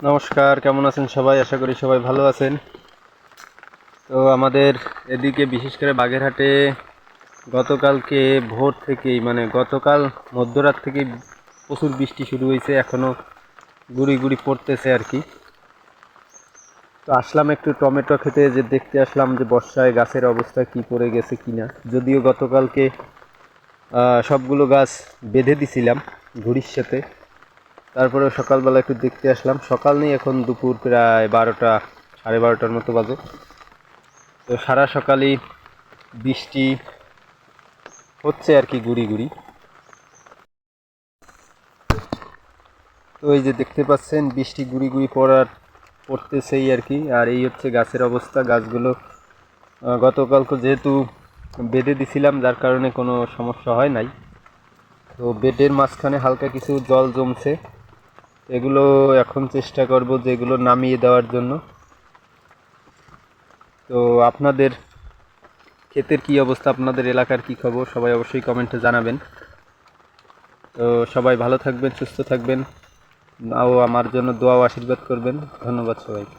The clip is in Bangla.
নমস্কার, কেমন আছেন সবাই? আশা করি সবাই ভালো আছেন। তো আমাদের এদিকে বিশেষ করে বাগেরহাটে গতকালকে ভোর থেকেই গতকাল মধ্যরাত থেকেই প্রচুর বৃষ্টি শুরু হয়েছে, এখনও গুড়ি গুড়ি পড়তেছে আর কি। তো আসলাম একটু টমেটো খেতে, যে দেখতে আসলাম যে বর্ষায় গাছের অবস্থা কি পড়ে গেছে কিনা। যদিও গতকালকে সবগুলো গাছ বেঁধে দিছিলাম ঘুড়ির সাথে, তারপরেও সকালবেলা একটু দেখতে আসলাম। সকাল নেই, এখন দুপুর প্রায় 12টা, সাড়ে 12টার মতো বাজে। তো সারা সকালই বৃষ্টি হচ্ছে আর কি, গুড়ি গুড়ি। তো এই যে দেখতে পাচ্ছেন বৃষ্টি গুড়ি গুড়ি পড়তেছেই আর কি। আর এই হচ্ছে গাছের অবস্থা। গাছগুলো গতকালকে যেহেতু বেঁধে দিছিলাম, যার কারণে কোনো সমস্যা হয় নাই। তো বেডের মাঝখানে হালকা কিছু জল জমছে, এগুলো এখন চেষ্টা করব যে এগুলো নামিয়ে দেওয়ার জন্য। তো আপনাদের ক্ষেতের কি অবস্থা, আপনাদের এলাকার কি খবর, সবাই অবশ্যই কমেন্টে জানাবেন। তো সবাই ভালো থাকবেন, সুস্থ থাকবেন, ও আমার জন্য দোয়া ও আশীর্বাদ করবেন। ধন্যবাদ সবাইকে।